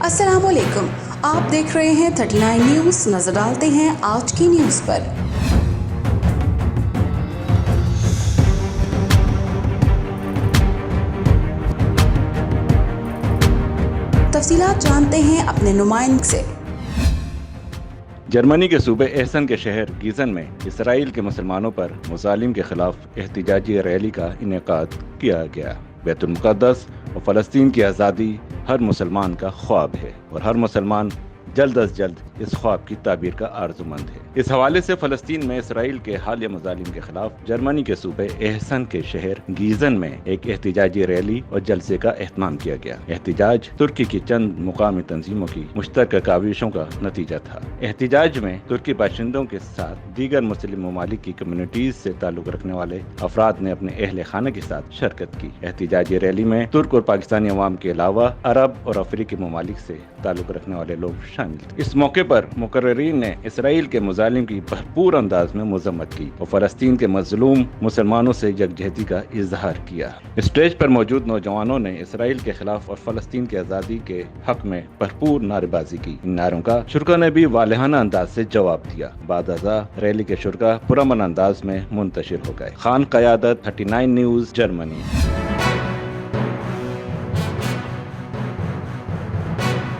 अस्सलाम वालेकुम, आप देख रहे हैं 39 न्यूज़। नजर डालते हैं आज की न्यूज़ पर। तफसीलात जानते हैं अपने नुमाइंदे से। जर्मनी के सूबे एहसन के शहर गीजन में इसराइल के मुसलमानों पर मुजालिम के खिलाफ एहतिजाजी रैली का इनेकाद किया गया। बैतुल मुक़द्दस और फ़लस्तीन की आज़ादी हर मुसलमान का ख्वाब है और हर मुसलमान जल्द अज जल्द इस ख्वाब की ताबीर का आरज़ूमंद है। इस हवाले से फ़लस्तीन में इसराइल के हालिया मुजालिम के खिलाफ जर्मनी के सूबे एहसन के शहर गीजन में एक एहतिजाजी रैली और जलसे का एहतमाम किया गया। एहतिजाज तुर्की की चंद मुकामी तंजीमों की मुश्तरका काविशों का नतीजा था। एहतिजाज में तुर्की बाशिंदों के साथ दीगर मुस्लिम ममालिक की कम्युनिटीज से ताल्लुक रखने वाले अफराद ने अपने अहले खाना के साथ शिरकत की। एहतिजाजी रैली में तुर्क और पाकिस्तानी अवाम के अलावा अरब और अफ्रीकी ममालिक से ताल्लुक रखने वाले लोग शामिल थे। इस मौके पर मुकर्रिरीन ने इसराइल के मुजालिम की भरपूर अंदाज में मजम्मत की और फलस्तीन के मजलूम मुसलमानों से यकजहती का इजहार किया। स्टेज पर मौजूद नौजवानों ने इसराइल के खिलाफ और फलस्तीन की आज़ादी के हक में भरपूर नारेबाजी की। इन नारों का शुरा ने भी वालिहाना अंदाज से जवाब दिया। बाद अज़ा रैली के शुरा पुरअमन अंदाज में मुंतशिर हो गए। खान क़यादत, 39 न्यूज़, जर्मनी।